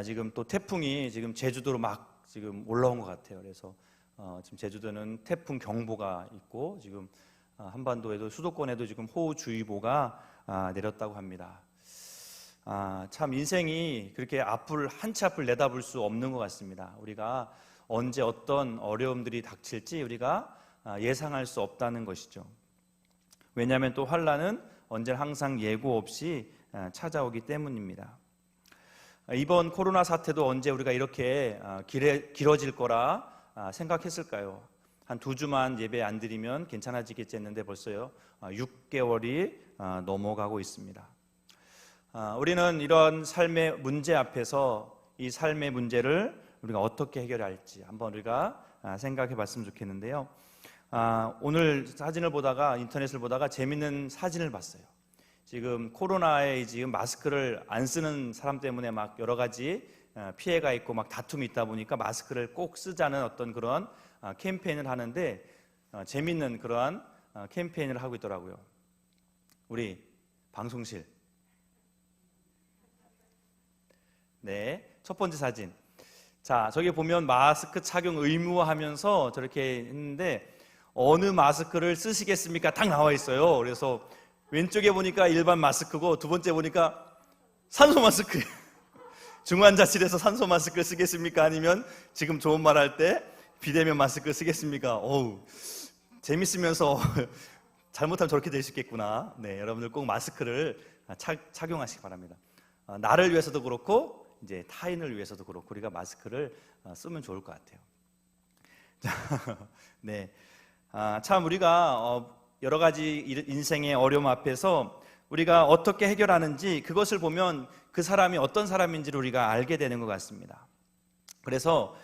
지금 또 태풍이 지금 제주도로 막 지금 올라온 것 같아요. 그래서 지금 제주도는 태풍 경보가 있고 지금 한반도에도 수도권에도 지금 호우주의보가 내렸다고 합니다. 참 인생이 그렇게 한 치 앞을 내다볼 수 없는 것 같습니다. 우리가 언제 어떤 어려움들이 닥칠지 우리가 예상할 수 없다는 것이죠. 왜냐하면 또 환난은 언제나 항상 예고 없이 찾아오기 때문입니다. 이번 코로나 사태도 언제 우리가 이렇게 길어질 거라 생각했을까요? 한 2주만 예배 안 드리면 괜찮아지겠지 했는데 벌써요 6개월이 넘어가고 있습니다. 우리는 이런 삶의 문제 앞에서 이 삶의 문제를 우리가 어떻게 해결할지 한번 우리가 생각해 봤으면 좋겠는데요. 오늘 사진을 보다가 인터넷을 보다가 재밌는 사진을 봤어요. 지금 코로나에 지금 마스크를 안 쓰는 사람 때문에 막 여러 가지 피해가 있고 막 다툼이 있다 보니까 마스크를 꼭 쓰자는 어떤 그런 캠페인을 하는데 재밌는 그러한 캠페인을 하고 있더라고요. 우리 방송실. 네, 첫 번째 사진. 자, 저기 보면 마스크 착용 의무화하면서 저렇게 했는데 어느 마스크를 쓰시겠습니까? 딱 나와 있어요. 그래서 왼쪽에 보니까 일반 마스크고 두 번째 보니까 산소 마스크. 중환자실에서 산소 마스크를 쓰겠습니까? 아니면 지금 좋은 말 할 때 비대면 마스크 쓰겠습니까? 어우, 재밌으면서 잘못하면 저렇게 될 수 있겠구나. 네, 여러분들 꼭 마스크를 착용하시기 바랍니다. 나를 위해서도 그렇고 이제 타인을 위해서도 그렇고 우리가 마스크를 쓰면 좋을 것 같아요. 자, 네, 참 우리가 여러 가지 인생의 어려움 앞에서 우리가 어떻게 해결하는지 그것을 보면 그 사람이 어떤 사람인지를 우리가 알게 되는 것 같습니다. 그래서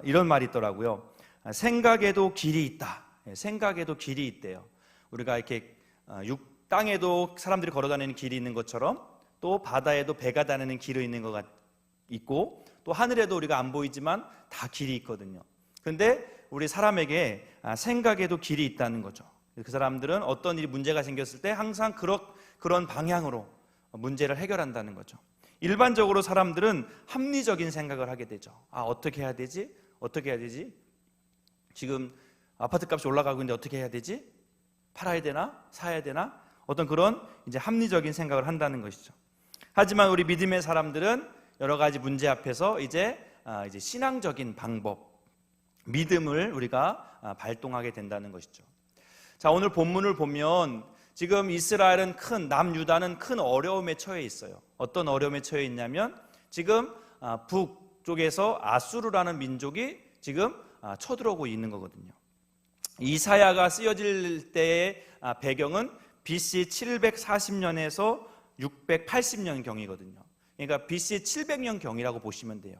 이런 말이 있더라고요. 생각에도 길이 있다. 생각에도 길이 있대요. 우리가 이렇게 땅에도 사람들이 걸어다니는 길이 있는 것처럼 또 바다에도 배가 다니는 길이 있는 것 있고 또 하늘에도 우리가 안 보이지만 다 길이 있거든요. 그런데 우리 사람에게 생각에도 길이 있다는 거죠. 그 사람들은 어떤 일이 문제가 생겼을 때 항상 그런 방향으로 문제를 해결한다는 거죠. 일반적으로 사람들은 합리적인 생각을 하게 되죠. 어떻게 해야 되지? 어떻게 해야 되지? 지금 아파트 값이 올라가고 있는데 어떻게 해야 되지? 팔아야 되나? 사야 되나? 어떤 그런 이제 합리적인 생각을 한다는 것이죠. 하지만 우리 믿음의 사람들은 여러 가지 문제 앞에서 이제 신앙적인 방법, 믿음을 우리가 발동하게 된다는 것이죠. 자, 오늘 본문을 보면 지금 이스라엘은 남유다는 큰 어려움에 처해 있어요. 어떤 어려움에 처해 있냐면 지금 북쪽에서 아수르라는 민족이 지금 쳐들어오고 있는 거거든요. 이사야가 쓰여질 때의 배경은 BC 740년에서 680년 경이거든요. 그러니까 BC 700년 경이라고 보시면 돼요.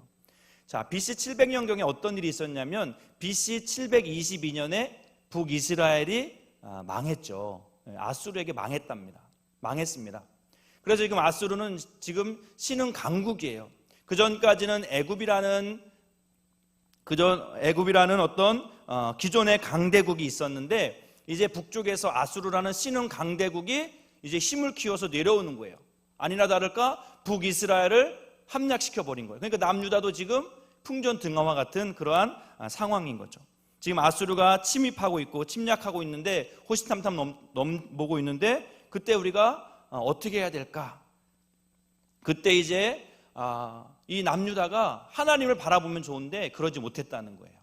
자, BC 700년 경에 어떤 일이 있었냐면 BC 722년에 북이스라엘이 망했죠. 아수르에게 망했습니다. 그래서 지금 아수르는 지금 신흥 강국이에요. 그 전까지는 애굽이라는 어떤 기존의 강대국이 있었는데 이제 북쪽에서 아수르라는 신흥 강대국이 이제 힘을 키워서 내려오는 거예요. 아니나 다를까 북이스라엘을 함락시켜 버린 거예요. 그러니까 남유다도 지금 풍전등화와 같은 그러한 상황인 거죠. 지금 아수르가 침입하고 있고 침략하고 있는데 호시탐탐 넘보고 있는데 그때 우리가 어떻게 해야 될까? 그때 이제 이 남유다가 하나님을 바라보면 좋은데 그러지 못했다는 거예요.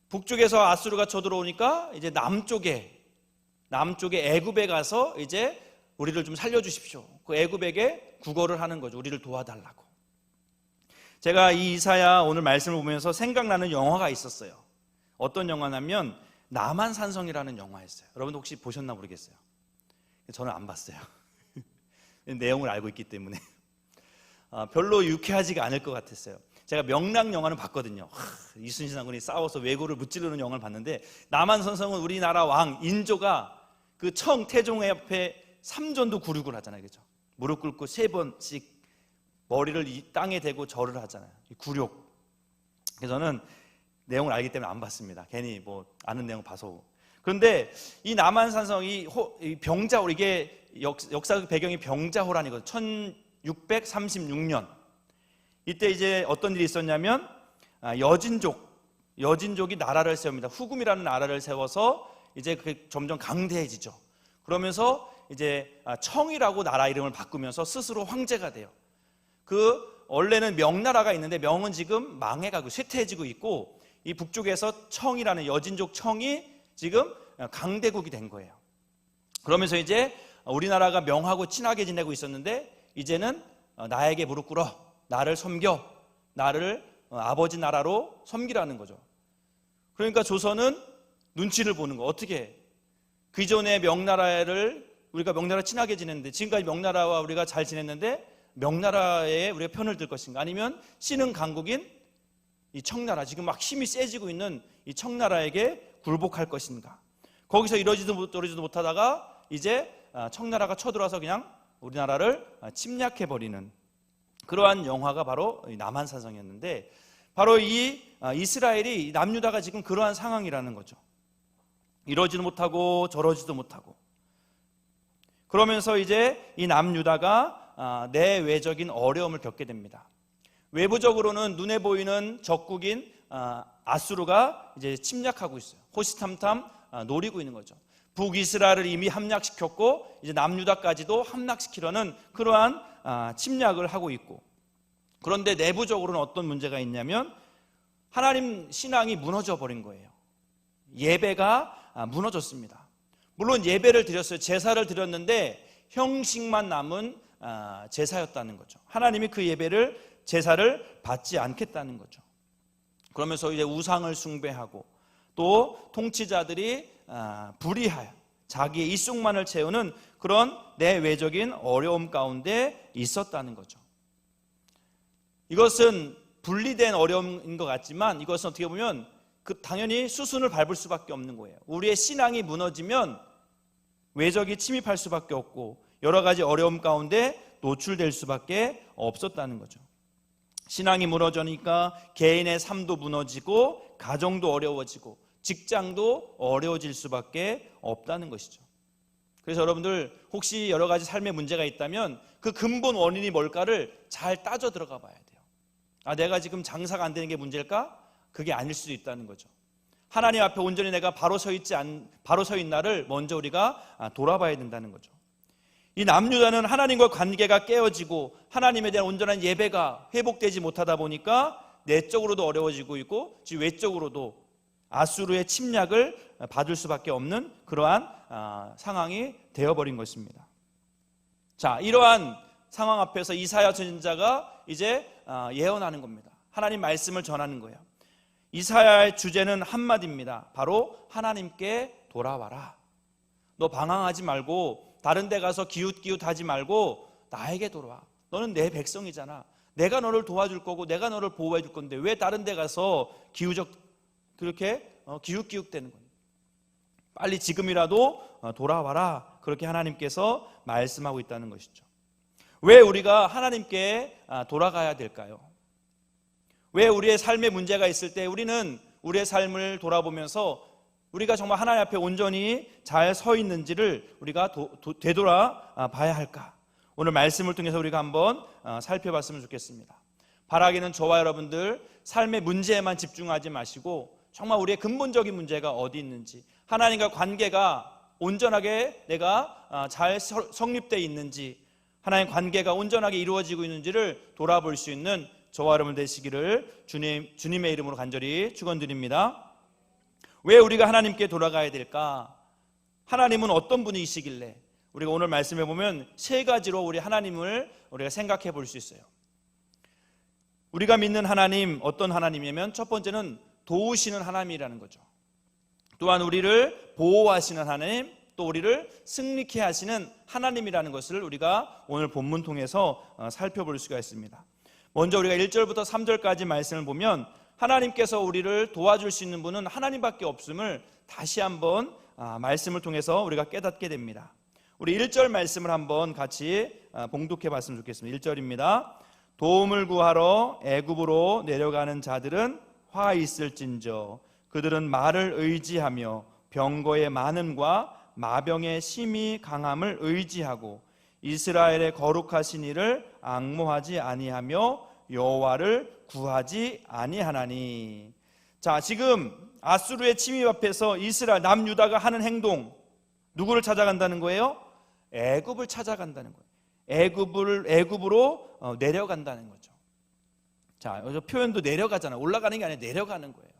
북쪽에서 아수르가 쳐들어오니까 이제 남쪽에 애굽에 가서 이제 우리를 좀 살려주십시오. 그 애굽에게 구걸을 하는 거죠. 우리를 도와달라고. 제가 이 이사야 오늘 말씀을 보면서 생각나는 영화가 있었어요. 어떤 영화냐면 남한산성이라는 영화였어요. 여러분 혹시 보셨나 모르겠어요. 저는 안 봤어요. 내용을 알고 있기 때문에 별로 유쾌하지가 않을 것 같았어요. 제가 명랑 영화는 봤거든요. 이순신 장군이 싸워서 왜구를 무찌르는 영화를 봤는데 남한산성은 우리나라 왕 인조가 그 청태종 앞에 삼전도 굴육을 하잖아요. 그렇죠? 무릎 꿇고 3번씩 머리를 이 땅에 대고 절을 하잖아요. 굴욕. 그래서 저는 내용을 알기 때문에 안 봤습니다. 괜히 뭐 아는 내용 봐서. 그런데 이 남한산성 이 병자호, 이게 역사 배경이 병자호란이거든요. 636년. 이때 이제 어떤 일이 있었냐면 여진족이 나라를 세웁니다. 후금이라는 나라를 세워서 이제 그게 점점 강대해지죠. 그러면서 이제 청이라고 나라 이름을 바꾸면서 스스로 황제가 돼요. 원래는 명나라가 있는데 명은 지금 망해가고 쇠퇴해지고 있고, 이 북쪽에서 청이라는 여진족 청이 지금 강대국이 된 거예요. 그러면서 이제 우리나라가 명하고 친하게 지내고 있었는데 이제는 나에게 무릎 꿇어, 나를 섬겨, 나를 아버지 나라로 섬기라는 거죠. 그러니까 조선은 눈치를 보는 거. 어떻게 그 전에 우리가 명나라 친하게 지냈는데, 지금까지 명나라와 우리가 잘 지냈는데 명나라에 우리가 편을 들 것인가, 아니면 씨는 강국인 이 청나라, 지금 막 힘이 세지고 있는 이 청나라에게 굴복할 것인가. 거기서 이러지도 저러지도 못하다가 이제 청나라가 쳐들어와서 그냥 우리나라를 침략해버리는 그러한 영화가 바로 남한산성이었는데, 바로 이 이스라엘이, 남유다가 지금 그러한 상황이라는 거죠. 이러지도 못하고 저러지도 못하고. 그러면서 이제 이 남유다가 내외적인 어려움을 겪게 됩니다. 외부적으로는 눈에 보이는 적국인 아수르가 이제 침략하고 있어요. 호시탐탐 노리고 있는 거죠. 북이스라엘을 이미 함락시켰고 이제 남유다까지도 함락시키려는 그러한 침략을 하고 있고, 그런데 내부적으로는 어떤 문제가 있냐면 하나님 신앙이 무너져 버린 거예요. 예배가 무너졌습니다. 물론 예배를 드렸어요. 제사를 드렸는데 형식만 남은 제사였다는 거죠. 하나님이 그 제사를 받지 않겠다는 거죠. 그러면서 이제 우상을 숭배하고, 또 통치자들이 불의하여 자기의 이속만을 채우는 그런 내외적인 어려움 가운데 있었다는 거죠. 이것은 분리된 어려움인 것 같지만, 이것은 어떻게 보면 당연히 수순을 밟을 수밖에 없는 거예요. 우리의 신앙이 무너지면 외적이 침입할 수밖에 없고 여러 가지 어려움 가운데 노출될 수밖에 없었다는 거죠. 신앙이 무너지니까 개인의 삶도 무너지고 가정도 어려워지고 직장도 어려워질 수밖에 없다는 것이죠. 그래서 여러분들 혹시 여러 가지 삶의 문제가 있다면 그 근본 원인이 뭘까를 잘 따져 들어가 봐야 돼요. 내가 지금 장사가 안 되는 게 문제일까? 그게 아닐 수도 있다는 거죠. 하나님 앞에 온전히 내가 바로 서 있나를 먼저 우리가 돌아봐야 된다는 거죠. 이 남유다는 하나님과 관계가 깨어지고 하나님에 대한 온전한 예배가 회복되지 못하다 보니까 내적으로도 어려워지고 있고 외적으로도 아수르의 침략을 받을 수밖에 없는 그러한 상황이 되어버린 것입니다. 자, 이러한 상황 앞에서 이사야 선지자가 이제 예언하는 겁니다. 하나님 말씀을 전하는 거예요. 이사야의 주제는 한마디입니다. 바로 하나님께 돌아와라. 너 방황하지 말고 다른 데 가서 기웃기웃하지 말고 나에게 돌아와. 너는 내 백성이잖아. 내가 너를 도와줄 거고 내가 너를 보호해 줄 건데 왜 다른 데 가서 그렇게 기웃기웃대는 거예요. 빨리 지금이라도 돌아와라. 그렇게 하나님께서 말씀하고 있다는 것이죠. 왜 우리가 하나님께 돌아가야 될까요? 왜 우리의 삶에 문제가 있을 때 우리는 우리의 삶을 돌아보면서 우리가 정말 하나님 앞에 온전히 잘 서 있는지를 우리가 되돌아 봐야 할까? 오늘 말씀을 통해서 우리가 한번 살펴봤으면 좋겠습니다. 바라기는 저와 여러분들 삶의 문제에만 집중하지 마시고 정말 우리의 근본적인 문제가 어디 있는지, 하나님과 관계가 온전하게 내가 잘 성립되어 있는지, 하나님 관계가 온전하게 이루어지고 있는지를 돌아볼 수 있는 저와 여러분 되시기를 주님의 이름으로 간절히 축원드립니다. 왜 우리가 하나님께 돌아가야 될까? 하나님은 어떤 분이시길래? 우리가 오늘 말씀해 보면 세 가지로 우리 하나님을 우리가 생각해 볼 수 있어요. 우리가 믿는 하나님 어떤 하나님이냐면 첫 번째는 도우시는 하나님이라는 거죠. 또한 우리를 보호하시는 하나님, 또 우리를 승리케 하시는 하나님이라는 것을 우리가 오늘 본문 통해서 살펴볼 수가 있습니다. 먼저 우리가 1절부터 3절까지 말씀을 보면 하나님께서 우리를 도와줄 수 있는 분은 하나님밖에 없음을 다시 한번 말씀을 통해서 우리가 깨닫게 됩니다. 우리 1절 말씀을 한번 같이 봉독해 봤으면 좋겠습니다. 1절입니다. 도움을 구하러 애굽으로 내려가는 자들은 화 있을진저 그들은 말을 의지하며 병거의 많음과 마병의 심히 강함을 의지하고 이스라엘의 거룩하신 이를 앙모하지 아니하며 여호와를 구하지 아니하나니. 자, 지금 아수르의 침입 앞에서 이스라엘 남유다가 하는 행동, 누구를 찾아간다는 거예요? 애굽을 찾아간다는 거예요. 애굽으로 내려간다는 거죠. 자, 여기서 표현도 내려가잖아요. 올라가는 게 아니라 내려가는 거예요.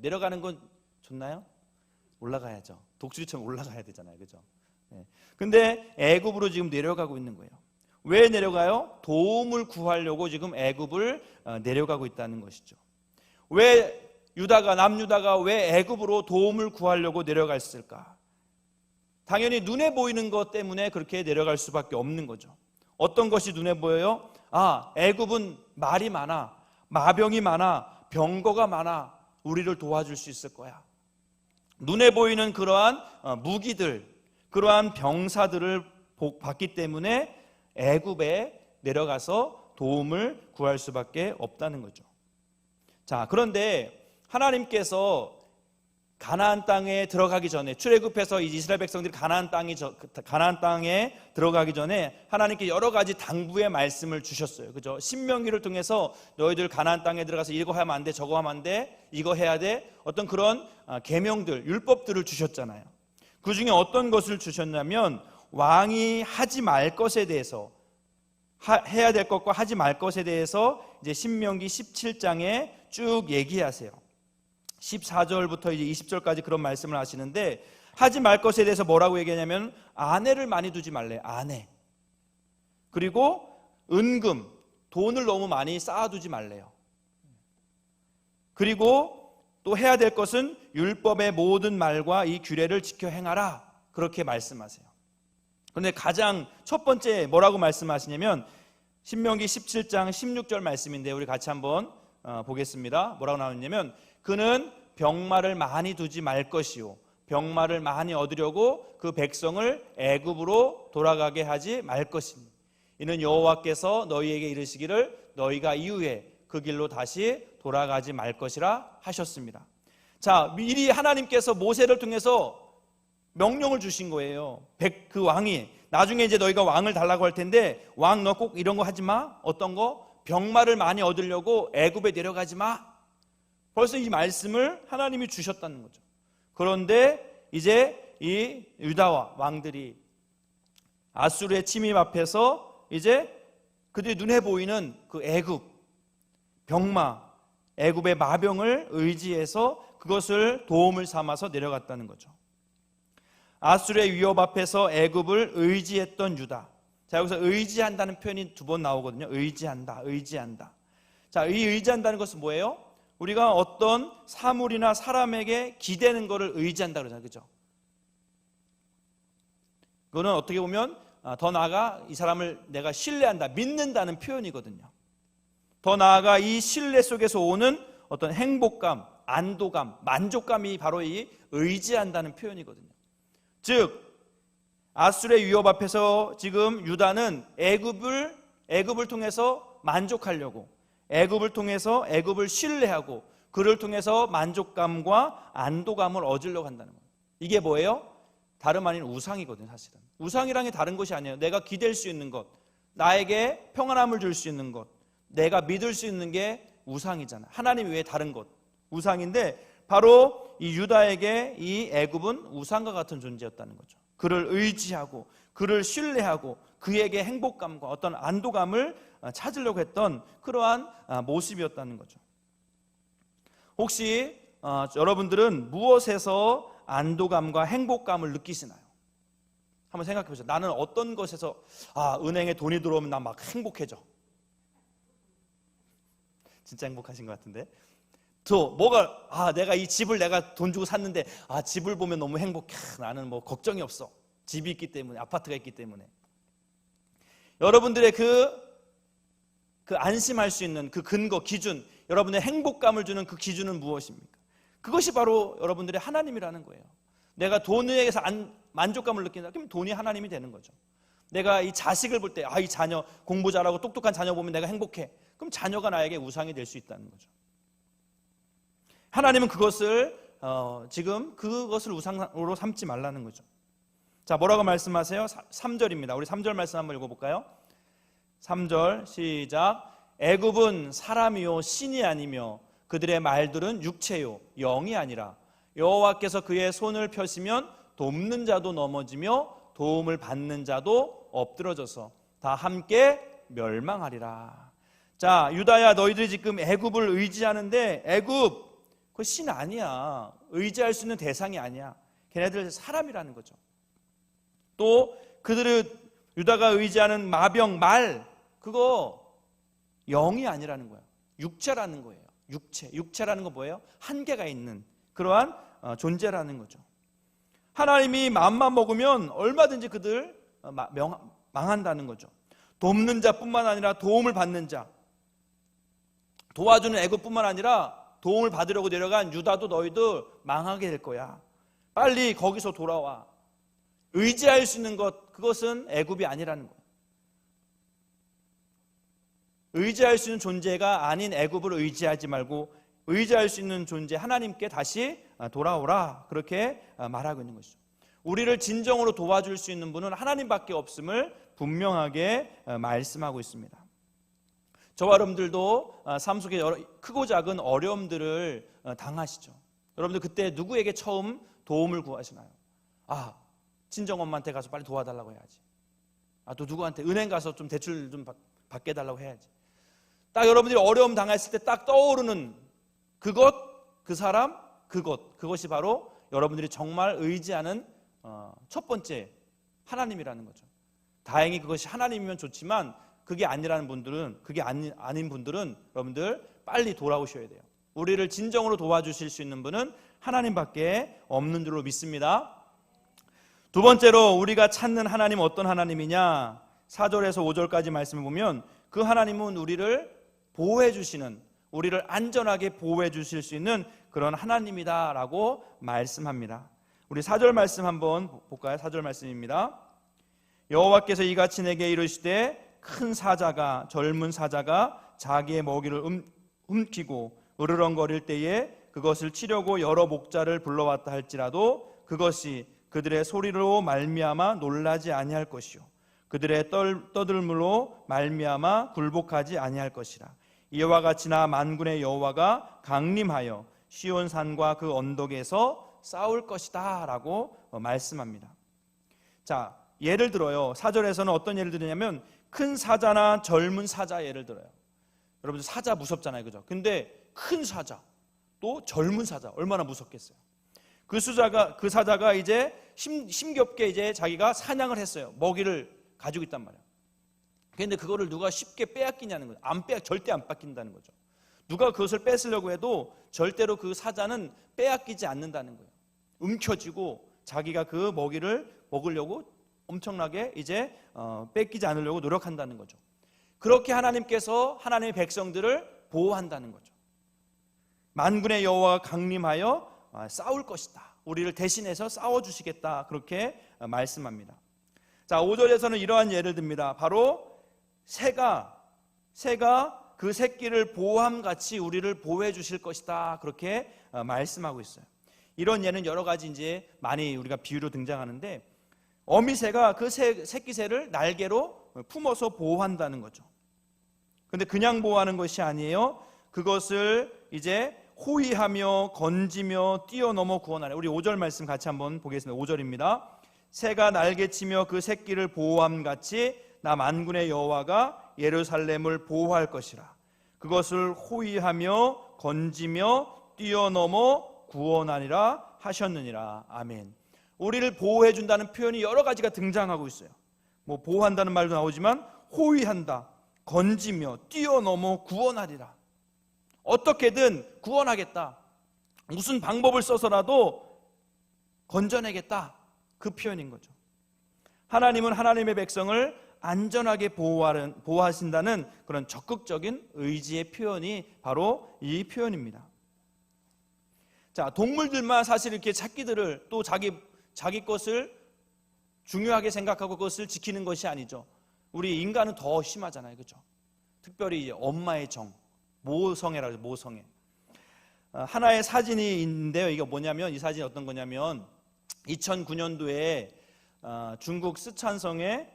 내려가는 건 좋나요? 올라가야죠. 독수리처럼 올라가야 되잖아요, 그죠? 근데 애굽으로 지금 내려가고 있는 거예요. 왜 내려가요? 도움을 구하려고 지금 애굽을 내려가고 있다는 것이죠. 왜 남유다가 왜 애굽으로 도움을 구하려고 내려갔을까? 당연히 눈에 보이는 것 때문에 그렇게 내려갈 수밖에 없는 거죠. 어떤 것이 눈에 보여요? 애굽은 말이 많아, 마병이 많아, 병거가 많아, 우리를 도와줄 수 있을 거야. 눈에 보이는 그러한 무기들, 그러한 병사들을 봤기 때문에 애굽에 내려가서 도움을 구할 수밖에 없다는 거죠. 자, 그런데 하나님께서 가나안 땅에 들어가기 전에, 출애굽해서 이스라엘 백성들이 가나안 땅에 들어가기 전에 하나님께 여러 가지 당부의 말씀을 주셨어요. 그죠? 신명기를 통해서 너희들 가나안 땅에 들어가서 이거 하면 안 돼, 저거 하면 안 돼, 이거 해야 돼, 어떤 그런 계명들, 율법들을 주셨잖아요. 그 중에 어떤 것을 주셨냐면 왕이 하지 말 것에 대해서, 해야 될 것과 하지 말 것에 대해서 이제 신명기 17장에 쭉 얘기하세요. 14절부터 이제 20절까지 그런 말씀을 하시는데, 하지 말 것에 대해서 뭐라고 얘기하냐면 아내를 많이 두지 말래, 아내. 그리고 은금, 돈을 너무 많이 쌓아두지 말래요. 그리고 또 해야 될 것은 율법의 모든 말과 이 규례를 지켜 행하라, 그렇게 말씀하세요. 그런데 가장 첫 번째 뭐라고 말씀하시냐면 신명기 17장 16절 말씀인데 우리 같이 한번 보겠습니다. 뭐라고 나오냐면 그는 병마를 많이 두지 말 것이요, 병마를 많이 얻으려고 그 백성을 애굽으로 돌아가게 하지 말 것입니다. 이는 여호와께서 너희에게 이르시기를 너희가 이후에 그 길로 다시 돌아가지 말 것이라 하셨습니다. 자, 미리 하나님께서 모세를 통해서 명령을 주신 거예요. 그 왕이 나중에 이제 너희가 왕을 달라고 할 텐데 왕 너 꼭 이런 거 하지 마. 어떤 거? 병마를 많이 얻으려고 애굽에 내려가지 마. 벌써 이 말씀을 하나님이 주셨다는 거죠. 그런데 이제 이 유다와 왕들이 아수르의 침입 앞에서 이제 그들이 눈에 보이는 그 애굽 병마, 애굽의 마병을 의지해서 그것을 도움을 삼아서 내려갔다는 거죠. 아수르의 위협 앞에서 애굽을 의지했던 유다. 자, 여기서 의지한다는 표현이 두 번 나오거든요. 의지한다, 의지한다. 자, 이 의지한다는 것은 뭐예요? 우리가 어떤 사물이나 사람에게 기대는 것을 의지한다 그러잖아요, 그죠? 그거는 어떻게 보면 더 나아가 이 사람을 내가 신뢰한다, 믿는다는 표현이거든요. 더 나아가 이 신뢰 속에서 오는 어떤 행복감, 안도감, 만족감이 바로 이 의지한다는 표현이거든요. 즉 아수르의 위협 앞에서 지금 유다는 애굽을 통해서 만족하려고, 애굽을 통해서 애굽을 신뢰하고 그를 통해서 만족감과 안도감을 얻으려고 한다는 거예요. 이게 뭐예요? 다름 아닌 우상이거든요. 사실은 우상이란 게 다른 것이 아니에요. 내가 기댈 수 있는 것, 나에게 평안함을 줄 수 있는 것, 내가 믿을 수 있는 게 우상이잖아요. 하나님 외에 다른 것, 우상인데 바로 이 유다에게 이 애굽은 우상과 같은 존재였다는 거죠. 그를 의지하고 그를 신뢰하고 그에게 행복감과 어떤 안도감을 찾으려고 했던 그러한 모습이었다는 거죠. 혹시 여러분들은 무엇에서 안도감과 행복감을 느끼시나요? 한번 생각해 보세요. 나는 어떤 것에서 은행에 돈이 들어오면 나 막 행복해져. 진짜 행복하신 것 같은데. 또 뭐가 내가 이 집을 내가 돈 주고 샀는데 집을 보면 너무 행복해. 나는 뭐 걱정이 없어. 집이 있기 때문에, 아파트가 있기 때문에. 여러분들의 그 안심할 수 있는 그 근거, 기준, 여러분의 행복감을 주는 그 기준은 무엇입니까? 그것이 바로 여러분들의 하나님이라는 거예요. 내가 돈에서 만족감을 느낀다. 그럼 돈이 하나님이 되는 거죠. 내가 이 자식을 볼 때 이 자녀 공부 잘하고 똑똑한 자녀 보면 내가 행복해. 그럼 자녀가 나에게 우상이 될 수 있다는 거죠. 하나님은 그것을 지금 그것을 우상으로 삼지 말라는 거죠. 자, 뭐라고 말씀하세요? 3절입니다. 우리 3절 말씀 한번 읽어볼까요? 3절 시작. 애굽은 사람이요 신이 아니며 그들의 말들은 육체요 영이 아니라 여호와께서 그의 손을 펴시면 돕는 자도 넘어지며 도움을 받는 자도 엎드러져서 다 함께 멸망하리라. 자, 유다야, 너희들이 지금 애굽을 의지하는데 애굽 그 신 아니야. 의지할 수 있는 대상이 아니야. 걔네들 사람이라는 거죠. 또 그들은 유다가 의지하는 마병, 말 그거 영이 아니라는 거야. 육체라는 거예요. 육체라는 건 뭐예요? 한계가 있는 그러한 존재라는 거죠. 하나님이 마음만 먹으면 얼마든지 그들 망한다는 거죠. 돕는 자뿐만 아니라 도움을 받는 자, 도와주는 애굽뿐만 아니라 도움을 받으려고 내려간 유다도 너희들 망하게 될 거야. 빨리 거기서 돌아와. 의지할 수 있는 것, 그것은 애굽이 아니라는 거예요. 의지할 수 있는 존재가 아닌 애굽을 의지하지 말고 의지할 수 있는 존재 하나님께 다시 돌아오라, 그렇게 말하고 있는 것이죠. 우리를 진정으로 도와줄 수 있는 분은 하나님밖에 없음을 분명하게 말씀하고 있습니다. 저와 여러분들도 삶 속에 여러 크고 작은 어려움들을 당하시죠. 여러분들 그때 누구에게 처음 도움을 구하시나요? 친정엄마한테 가서 빨리 도와달라고 해야지. 또 누구한테 은행 가서 좀 대출 좀 받게 해달라고 해야지. 딱 여러분들이 어려움 당했을 때 딱 떠오르는 그것, 그 사람, 그것이 바로 여러분들이 정말 의지하는 첫 번째 하나님이라는 거죠. 다행히 그것이 하나님이면 좋지만 그게 아니라는 분들은, 그게 아닌 분들은 여러분들 빨리 돌아오셔야 돼요. 우리를 진정으로 도와주실 수 있는 분은 하나님밖에 없는 줄로 믿습니다. 두 번째로 우리가 찾는 하나님 어떤 하나님이냐? 4절에서 5절까지 말씀을 보면 그 하나님은 우리를 보호해 주시는, 우리를 안전하게 보호해 주실 수 있는 그런 하나님이다라고 말씀합니다. 우리 4절 말씀 한번 볼까요? 4절 말씀입니다. 여호와께서 이같이 내게 이르시되 큰 사자가, 젊은 사자가 자기의 먹이를 훔치고 으르렁거릴 때에 그것을 치려고 여러 목자를 불러왔다 할지라도 그것이 그들의 소리로 말미암아 놀라지 아니할 것이요 그들의 떠들므로 말미암아 굴복하지 아니할 것이라. 이와 같이 나 만군의 여호와가 강림하여 시온산과 그 언덕에서 싸울 것이다 라고 말씀합니다. 자, 예를 들어요. 4절에서는 어떤 예를 들냐면 큰 사자나 젊은 사자 예를 들어요. 여러분들 사자 무섭잖아요, 그죠? 근데 큰 사자 또 젊은 사자 얼마나 무섭겠어요. 그 사자가 이제 힘겹게 이제 자기가 사냥을 했어요. 먹이를 가지고 있단 말이에요. 그런데 그거를 누가 쉽게 빼앗기냐는 거예요. 절대 안 뺏긴다는 거죠. 누가 그것을 뺏으려고 해도 절대로 그 사자는 빼앗기지 않는다는 거예요. 움켜쥐고 자기가 그 먹이를 먹으려고 엄청나게 이제 뺏기지 않으려고 노력한다는 거죠. 그렇게 하나님께서 하나님의 백성들을 보호한다는 거죠. 만군의 여호와가 강림하여 싸울 것이다. 우리를 대신해서 싸워주시겠다. 그렇게 말씀합니다. 자, 5절에서는 이러한 예를 듭니다. 바로 새가 그 새끼를 보호함같이 우리를 보호해 주실 것이다. 그렇게 말씀하고 있어요. 이런 예는 여러 가지 이제 많이 우리가 비유로 등장하는데 어미새가 그 새끼 새를 날개로 품어서 보호한다는 거죠. 그런데 그냥 보호하는 것이 아니에요. 그것을 이제 호위하며 건지며 뛰어넘어 구원하라. 우리 5절 말씀 같이 한번 보겠습니다. 5절입니다. 새가 날개치며 그 새끼를 보호함같이 나 만군의 여호와가 예루살렘을 보호할 것이라. 그것을 호위하며 건지며 뛰어넘어 구원하리라 하셨느니라. 아멘. 우리를 보호해 준다는 표현이 여러 가지가 등장하고 있어요. 뭐 보호한다는 말도 나오지만 호위한다, 건지며 뛰어넘어 구원하리라. 어떻게든 구원하겠다. 무슨 방법을 써서라도 건져내겠다. 그 표현인 거죠. 하나님은 하나님의 백성을 안전하게 보호하신다는 그런 적극적인 의지의 표현이 바로 이 표현입니다. 자, 동물들만 사실 이렇게 새끼들을 또 자기 것을 중요하게 생각하고 그것을 지키는 것이 아니죠. 우리 인간은 더 심하잖아요, 그렇죠? 특별히 엄마의 정, 모성애라고 해서 모성애. 하나의 사진이 있는데요. 이게 뭐냐면 이 사진이 어떤 거냐면 2009년도에 중국 쓰촨성에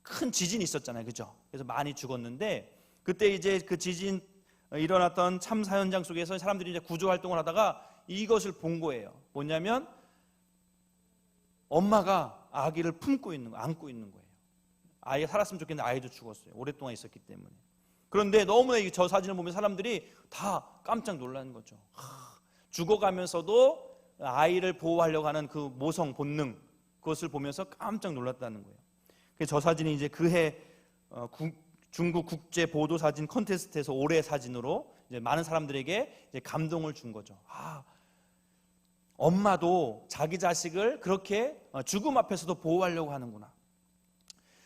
큰 지진이 있었잖아요, 그죠? 그래서 많이 죽었는데 그때 이제 그 지진 일어났던 참사 현장 속에서 사람들이 이제 구조 활동을 하다가 이것을 본 거예요. 뭐냐면 엄마가 아기를 품고 있는 거, 안고 있는 거예요. 아이가 살았으면 좋겠는데 아이도 죽었어요. 오랫동안 있었기 때문에. 그런데 너무나 저 사진을 보면 사람들이 다 깜짝 놀라는 거죠. 죽어가면서도 아이를 보호하려고 하는 그 모성 본능, 그것을 보면서 깜짝 놀랐다는 거예요. 저 사진이 이제 그해 중국 국제 보도 사진 콘테스트에서 올해 사진으로 이제 많은 사람들에게 이제 감동을 준 거죠. 엄마도 자기 자식을 그렇게 죽음 앞에서도 보호하려고 하는구나.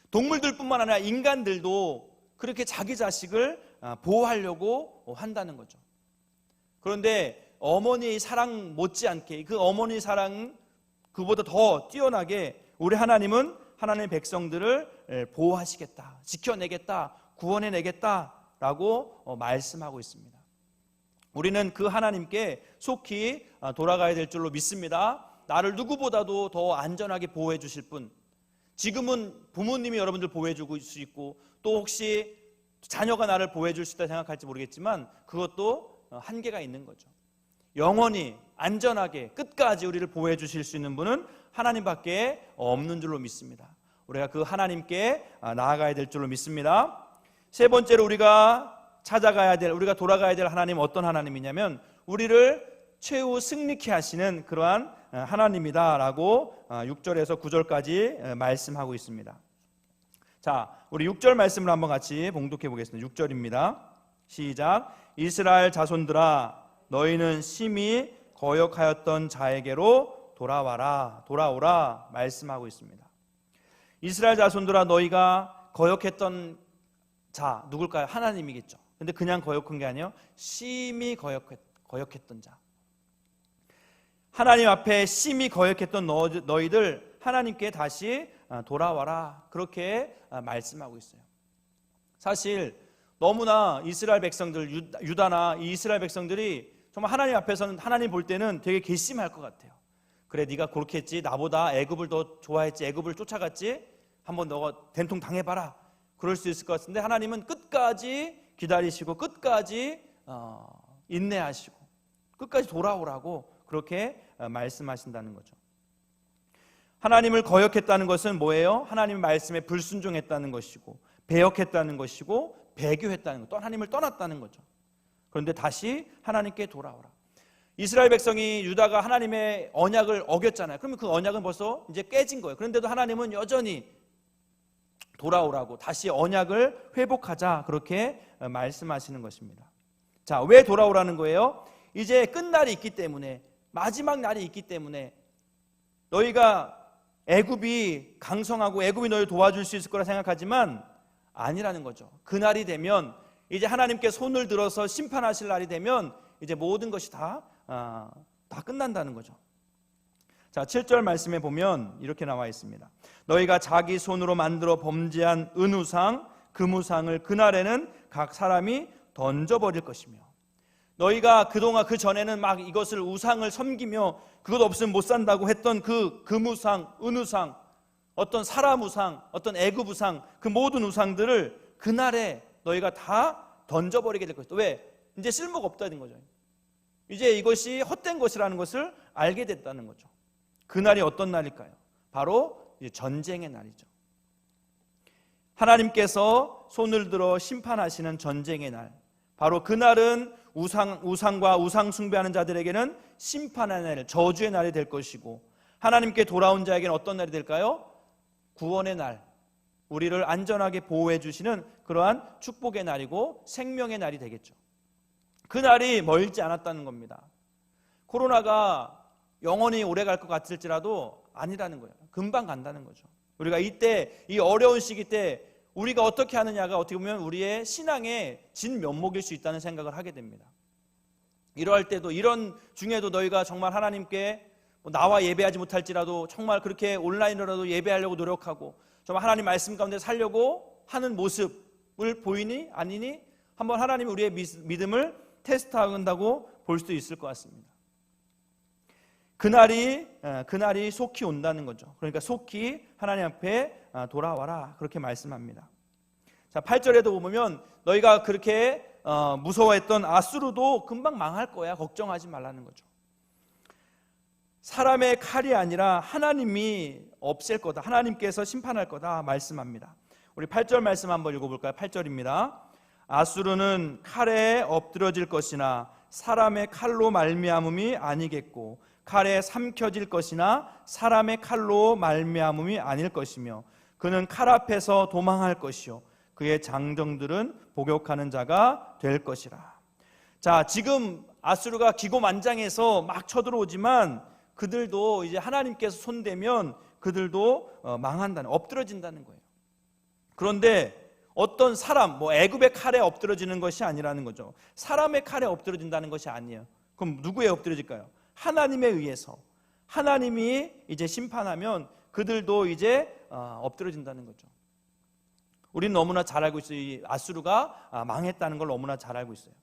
동물들뿐만 아니라 인간들도 그렇게 자기 자식을 보호하려고 한다는 거죠. 그런데 어머니의 사랑 못지않게 그 어머니의 사랑은 그보다 더 뛰어나게 우리 하나님은 하나님의 백성들을 보호하시겠다, 지켜내겠다, 구원해내겠다라고 말씀하고 있습니다. 우리는 그 하나님께 속히 돌아가야 될 줄로 믿습니다. 나를 누구보다도 더 안전하게 보호해 주실 분, 지금은 부모님이 여러분들 보호해 주고 수 있고 또 혹시 자녀가 나를 보호해 줄 수 있다 생각할지 모르겠지만 그것도 한계가 있는 거죠. 영원히 안전하게 끝까지 우리를 보호해 주실 수 있는 분은 하나님밖에 없는 줄로 믿습니다. 우리가 그 하나님께 나아가야 될 줄로 믿습니다. 세 번째로 우리가 돌아가야 될 하나님은 어떤 하나님이냐면 우리를 최후 승리케 하시는 그러한 하나님이다라고 6절에서 9절까지 말씀하고 있습니다. 자, 우리 6절 말씀을 한번 같이 봉독해 보겠습니다. 6절입니다. 시작. 이스라엘 자손들아, 너희는 심히 거역하였던 자에게로 돌아오라 말씀하고 있습니다. 이스라엘 자손들아, 너희가 거역했던 자 누굴까요? 하나님이겠죠. 근데 그냥 거역한 게 아니에요. 심히 거역했던 자. 하나님 앞에 심히 거역했던 너희들 하나님께 다시 돌아와라, 그렇게 말씀하고 있어요. 사실 너무나 이스라엘 백성들, 유다나 이 이스라엘 백성들이 정말 하나님 앞에서는 하나님 볼 때는 되게 괘씸할 것 같아요. 그래, 네가 그렇게 했지, 나보다 애굽을 더 좋아했지, 애굽을 쫓아갔지, 한번 너가 된통 당해봐라, 그럴 수 있을 것 같은데 하나님은 끝까지 기다리시고 끝까지 인내하시고 끝까지 돌아오라고 그렇게 말씀하신다는 거죠. 하나님을 거역했다는 것은 뭐예요? 하나님의 말씀에 불순종했다는 것이고 배역했다는 것이고 배교했다는 것, 또 하나님을 떠났다는 거죠. 그런데 다시 하나님께 돌아오라. 이스라엘 백성이 유다가 하나님의 언약을 어겼잖아요. 그러면 그 언약은 벌써 이제 깨진 거예요. 그런데도 하나님은 여전히 돌아오라고, 다시 언약을 회복하자, 그렇게 말씀하시는 것입니다. 자, 왜 돌아오라는 거예요? 이제 끝날이 있기 때문에, 마지막 날이 있기 때문에, 너희가 애굽이 강성하고 애굽이 너희를 도와줄 수 있을 거라 생각하지만 아니라는 거죠. 그날이 되면 이제 하나님께 손을 들어서 심판하실 날이 되면 이제 모든 것이 다 끝난다는 거죠. 자, 7절 말씀에 보면 이렇게 나와 있습니다. 너희가 자기 손으로 만들어 범죄한 은우상, 금우상을 그날에는 각 사람이 던져버릴 것이며, 너희가 그동안 그 전에는 막 이것을 우상을 섬기며 그것 없으면 못 산다고 했던 그 금우상, 은우상, 어떤 사람 우상, 어떤 애굽 우상, 그 모든 우상들을 그날에 너희가 다 던져버리게 될 것이다. 왜? 이제 쓸모가 없다는 거죠. 이제 이것이 헛된 것이라는 것을 알게 됐다는 거죠. 그날이 어떤 날일까요? 바로 이제 전쟁의 날이죠. 하나님께서 손을 들어 심판하시는 전쟁의 날, 바로 그날은 우상과 우상 숭배하는 자들에게는 심판의 날, 저주의 날이 될 것이고, 하나님께 돌아온 자에게는 어떤 날이 될까요? 구원의 날, 우리를 안전하게 보호해 주시는 그러한 축복의 날이고 생명의 날이 되겠죠. 그 날이 멀지 않았다는 겁니다. 코로나가 영원히 오래 갈 것 같을지라도 아니라는 거예요. 금방 간다는 거죠. 우리가 이때, 이 어려운 시기 때 우리가 어떻게 하느냐가 어떻게 보면 우리의 신앙의 진면목일 수 있다는 생각을 하게 됩니다. 이러할 때도, 이런 중에도 너희가 정말 하나님께 나와 예배하지 못할지라도 정말 그렇게 온라인으로라도 예배하려고 노력하고 정말 하나님 말씀 가운데 살려고 하는 모습을 보이니 아니니 한번 하나님이 우리의 믿음을 테스트한다고 볼 수도 있을 것 같습니다. 그날이 속히 온다는 거죠. 그러니까 속히 하나님 앞에 돌아와라, 그렇게 말씀합니다. 자, 8절에도 보면 너희가 그렇게 무서워했던 아수르도 금방 망할 거야, 걱정하지 말라는 거죠. 사람의 칼이 아니라 하나님이 없앨 거다, 하나님께서 심판할 거다 말씀합니다. 우리 8절 말씀 한번 읽어볼까요? 8절입니다. 아수르는 칼에 엎드러질 것이나 사람의 칼로 말미암음이 아니겠고 칼에 삼켜질 것이나 사람의 칼로 말미암음이 아닐 것이며 그는 칼 앞에서 도망할 것이요 그의 장정들은 복역하는 자가 될 것이라. 자, 지금 아수르가 기고만장해서 막 쳐들어오지만 그들도 이제 하나님께서 손대면 그들도 망한다는, 엎드러진다는 거예요. 그런데 어떤 사람, 애굽의 칼에 엎드러지는 것이 아니라는 거죠. 사람의 칼에 엎드러진다는 것이 아니에요. 그럼 누구에 엎드러질까요? 하나님에 의해서. 하나님이 이제 심판하면 그들도 이제 엎드러진다는 거죠. 우리는 너무나 잘 알고 있어요. 이 아수르가 망했다는 걸 너무나 잘 알고 있어요.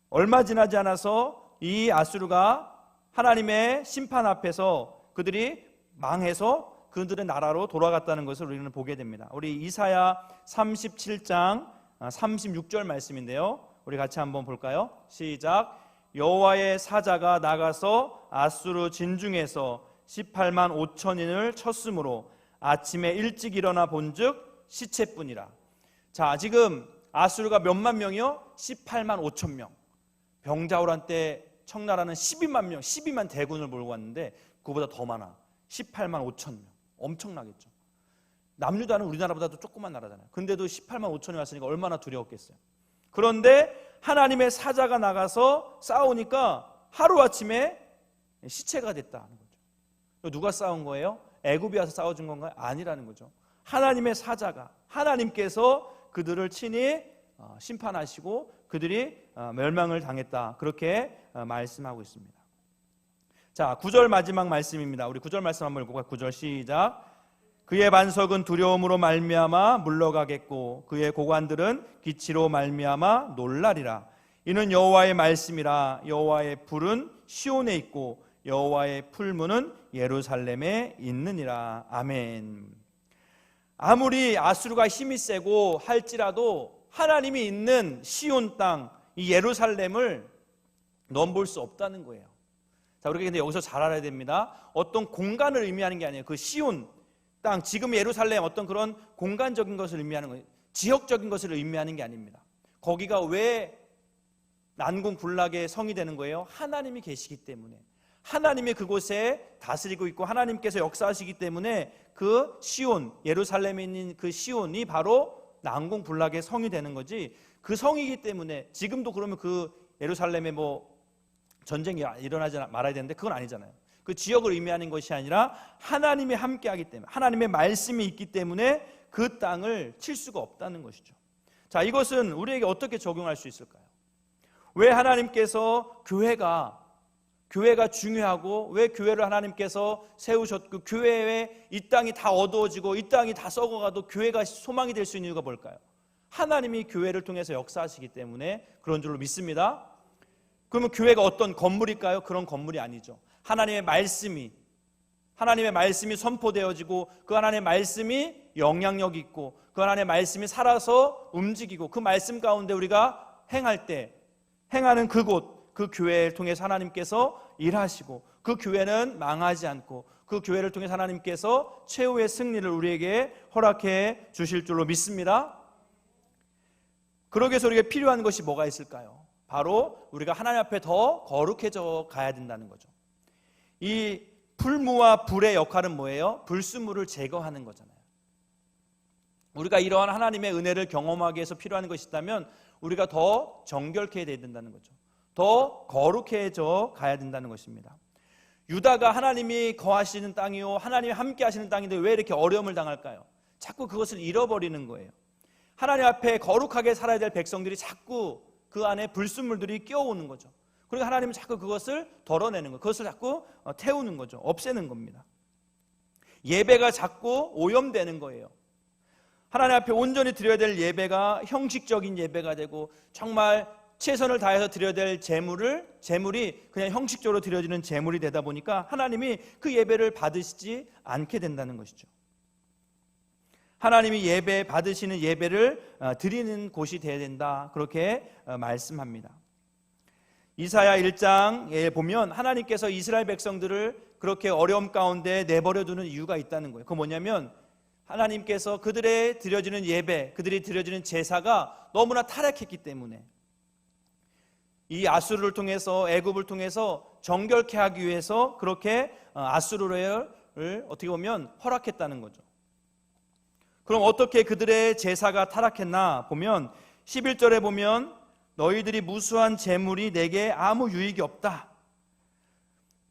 얼마 지나지 않아서 이 아수르가 하나님의 심판 앞에서 그들이 망해서 그들의 나라로 돌아갔다는 것을 우리는 보게 됩니다. 우리 이사야 37장 36절 말씀인데요, 우리 같이 한번 볼까요? 시작. 여호와의 사자가 나가서 아수르 진중에서 18만 5천인을 쳤으므로 아침에 일찍 일어나 본즉 시체뿐이라. 자, 지금 아수르가 몇만 명이요? 18만 5천 명. 병자호란 때 청나라는 12만 명, 12만 대군을 몰고 왔는데 그보다 더 많아. 18만 5천 명. 엄청나겠죠. 남유다는 우리나라보다도 조그만 나라잖아요. 근데도 18만 5천이 왔으니까 얼마나 두려웠겠어요. 그런데 하나님의 사자가 나가서 싸우니까 하루아침에 시체가 됐다는 거죠. 누가 싸운 거예요? 애굽이 와서 싸워준 건가요? 아니라는 거죠. 하나님의 사자가, 하나님께서 그들을 친히 심판하시고 그들이 멸망을 당했다, 그렇게 말씀하고 있습니다. 자, 9절 마지막 말씀입니다. 우리 9절 말씀 한번 읽어볼까요? 9절 시작. 그의 반석은 두려움으로 말미암아 물러가겠고 그의 고관들은 기치로 말미암아 놀라리라. 이는 여호와의 말씀이라. 여호와의 불은 시온에 있고 여호와의 풀무는 예루살렘에 있느니라. 아멘. 아무리 아수르가 힘이 세고 할지라도 하나님이 있는 시온 땅, 이 예루살렘을 넘볼 수 없다는 거예요. 자, 우리가 근데 여기서 잘 알아야 됩니다. 어떤 공간을 의미하는 게 아니에요. 그 시온 땅, 지금 예루살렘 어떤 그런 공간적인 것을 의미하는 거예요. 지역적인 것을 의미하는 게 아닙니다. 거기가 왜 난공불락의 성이 되는 거예요? 하나님이 계시기 때문에, 하나님이 그곳에 다스리고 있고 하나님께서 역사하시기 때문에 그 시온, 예루살렘에 있는 그 시온이 바로 난공불락의 성이 되는 거지, 그 성이기 때문에 지금도 그러면 그 예루살렘에 전쟁이 일어나지 말아야 되는데 그건 아니잖아요. 그 지역을 의미하는 것이 아니라 하나님이 함께하기 때문에, 하나님의 말씀이 있기 때문에 그 땅을 칠 수가 없다는 것이죠. 자, 이것은 우리에게 어떻게 적용할 수 있을까요? 왜 하나님께서 교회가 중요하고 왜 교회를 하나님께서 세우셨고 교회에 이 땅이 다 어두워지고 이 땅이 다 썩어가도 교회가 소망이 될 수 있는 이유가 뭘까요? 하나님이 교회를 통해서 역사하시기 때문에 그런 줄로 믿습니다. 그러면 교회가 어떤 건물일까요? 그런 건물이 아니죠. 하나님의 말씀이 선포되어지고 그 하나님의 말씀이 영향력 있고 그 하나님의 말씀이 살아서 움직이고 그 말씀 가운데 우리가 행하는 그곳, 그 교회를 통해서 하나님께서 일하시고 그 교회는 망하지 않고 그 교회를 통해서 하나님께서 최후의 승리를 우리에게 허락해 주실 줄로 믿습니다. 그러기 위해서 우리에게 필요한 것이 뭐가 있을까요? 바로 우리가 하나님 앞에 더 거룩해져 가야 된다는 거죠. 이 풀무와 불의 역할은 뭐예요? 불순물을 제거하는 거잖아요. 우리가 이러한 하나님의 은혜를 경험하기 위해서 필요한 것이 있다면 우리가 더 정결케 해야 된다는 거죠. 더 거룩해져 가야 된다는 것입니다. 유다가 하나님이 거하시는 땅이요 하나님이 함께 하시는 땅인데 왜 이렇게 어려움을 당할까요? 자꾸 그것을 잃어버리는 거예요. 하나님 앞에 거룩하게 살아야 될 백성들이 자꾸 그 안에 불순물들이 끼어오는 거죠. 그러니까 하나님은 자꾸 그것을 덜어내는 거예요. 그것을 자꾸 태우는 거죠. 없애는 겁니다. 예배가 자꾸 오염되는 거예요. 하나님 앞에 온전히 드려야 될 예배가 형식적인 예배가 되고 정말 최선을 다해서 드려야 될 재물이 그냥 형식적으로 드려지는 재물이 되다 보니까 하나님이 그 예배를 받으시지 않게 된다는 것이죠. 하나님이 예배 받으시는 예배를 드리는 곳이 되어야 된다, 그렇게 말씀합니다. 이사야 1장에 보면 하나님께서 이스라엘 백성들을 그렇게 어려움 가운데 내버려 두는 이유가 있다는 거예요. 그건 뭐냐면 하나님께서 그들의 드려지는 예배, 그들이 드려지는 제사가 너무나 타락했기 때문에 이 아수르를 통해서, 애굽을 통해서 정결케 하기 위해서 그렇게 아수르를 어떻게 보면 허락했다는 거죠. 그럼 어떻게 그들의 제사가 타락했나 보면 11절에 보면 너희들이 무수한 재물이 내게 아무 유익이 없다.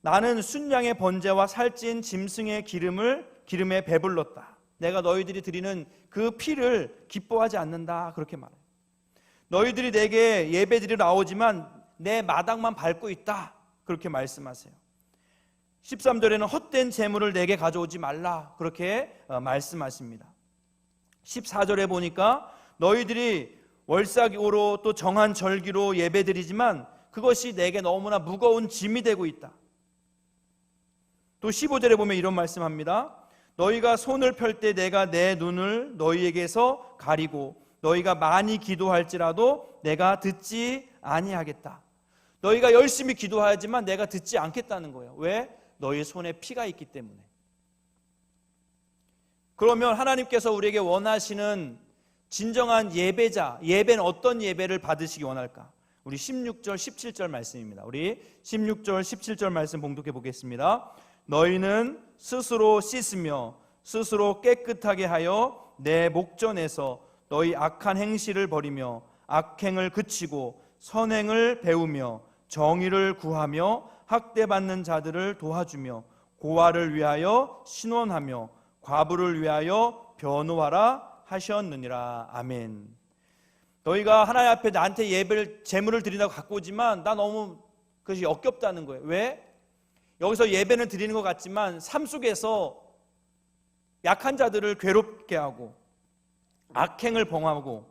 나는 순양의 번제와 살찐 짐승의 기름에 배불렀다. 내가 너희들이 드리는 그 피를 기뻐하지 않는다, 그렇게 말해요. 너희들이 내게 예배 드리러 나오지만 내 마당만 밟고 있다, 그렇게 말씀하세요. 13절에는 헛된 재물을 내게 가져오지 말라, 그렇게 말씀하십니다. 14절에 보니까 너희들이 월삭으로 또 정한 절기로 예배드리지만 그것이 내게 너무나 무거운 짐이 되고 있다. 또 15절에 보면 이런 말씀합니다. 너희가 손을 펼 때 내가 내 눈을 너희에게서 가리고 너희가 많이 기도할지라도 내가 듣지 아니하겠다. 너희가 열심히 기도하지만 내가 듣지 않겠다는 거예요. 왜? 너희 손에 피가 있기 때문에. 그러면 하나님께서 우리에게 원하시는 진정한 예배자, 예배는 어떤 예배를 받으시기 원할까? 우리 16절, 17절 말씀입니다. 우리 16절, 17절 말씀 봉독해 보겠습니다. 너희는 스스로 씻으며 스스로 깨끗하게 하여 내 목전에서 너희 악한 행실을 버리며 악행을 그치고 선행을 배우며 정의를 구하며 학대받는 자들을 도와주며 고아를 위하여 신원하며 과부를 위하여 변호하라 하셨느니라. 아멘. 너희가 하나님 앞에 나한테 예배를 제물을 드린다고 갖고 오지만 나 너무 그것이 역겹다는 거예요. 왜? 여기서 예배는 드리는 것 같지만 삶 속에서 약한 자들을 괴롭게 하고 악행을 범하고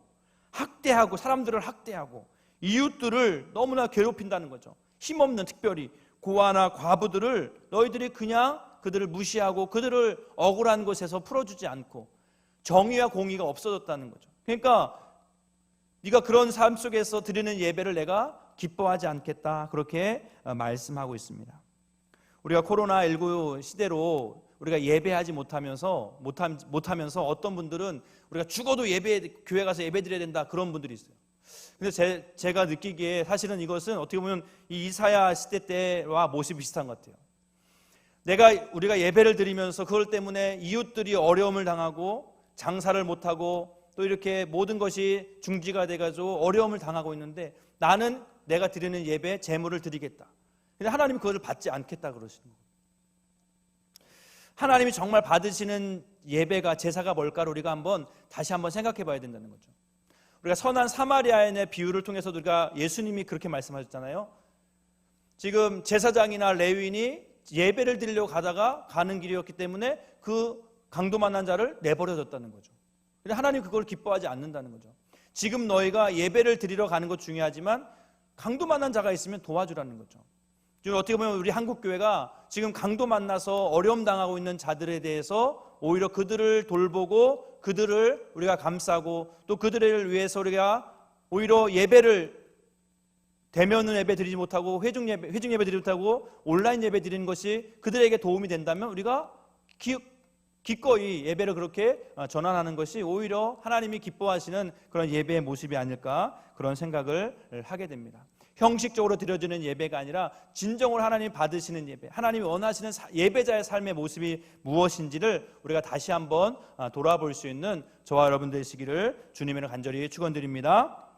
학대하고 사람들을 학대하고 이웃들을 너무나 괴롭힌다는 거죠. 힘없는, 특별히 고아나 과부들을 너희들이 그냥 그들을 무시하고 그들을 억울한 곳에서 풀어주지 않고 정의와 공의가 없어졌다는 거죠. 그러니까 네가 그런 삶 속에서 드리는 예배를 내가 기뻐하지 않겠다, 그렇게 말씀하고 있습니다. 우리가 코로나19 시대로 우리가 예배하지 못하면서 어떤 분들은 우리가 죽어도 교회 가서 예배 드려야 된다, 그런 분들이 있어요. 근데 제가 느끼기에 사실은 이것은 어떻게 보면 이 이사야 시대 때와 모습이 비슷한 것 같아요. 우리가 예배를 드리면서 그것 때문에 이웃들이 어려움을 당하고 장사를 못하고 또 이렇게 모든 것이 중지가 돼가지고 어려움을 당하고 있는데 나는 내가 드리는 예배 제물을 드리겠다. 근데 하나님은 그것을 받지 않겠다 그러시는 거예요. 하나님이 정말 받으시는 예배가, 제사가 뭘까를 우리가 다시 한번 생각해 봐야 된다는 거죠. 우리가 선한 사마리아인의 비유를 통해서도 우리가 예수님이 그렇게 말씀하셨잖아요. 지금 제사장이나 레위인이 예배를 드리려고 가는 길이었기 때문에 그 강도 만난 자를 내버려뒀다는 거죠. 근데 하나님 그걸 기뻐하지 않는다는 거죠. 지금 너희가 예배를 드리러 가는 것 중요하지만 강도 만난 자가 있으면 도와주라는 거죠. 지금 어떻게 보면 우리 한국교회가 지금 강도 만나서 어려움 당하고 있는 자들에 대해서 오히려 그들을 돌보고 그들을 우리가 감싸고 또 그들을 위해서 우리가 오히려 대면은 예배 드리지 못하고 회중 예배 드리지 못하고 온라인 예배 드리는 것이 그들에게 도움이 된다면 우리가 기꺼이 예배를 그렇게 전환하는 것이 오히려 하나님이 기뻐하시는 그런 예배의 모습이 아닐까, 그런 생각을 하게 됩니다. 형식적으로 드려지는 예배가 아니라 진정으로 하나님이 받으시는 예배, 하나님이 원하시는 예배자의 삶의 모습이 무엇인지를 우리가 다시 한번 돌아볼 수 있는 저와 여러분 되시기를 주님으로 간절히 축원드립니다.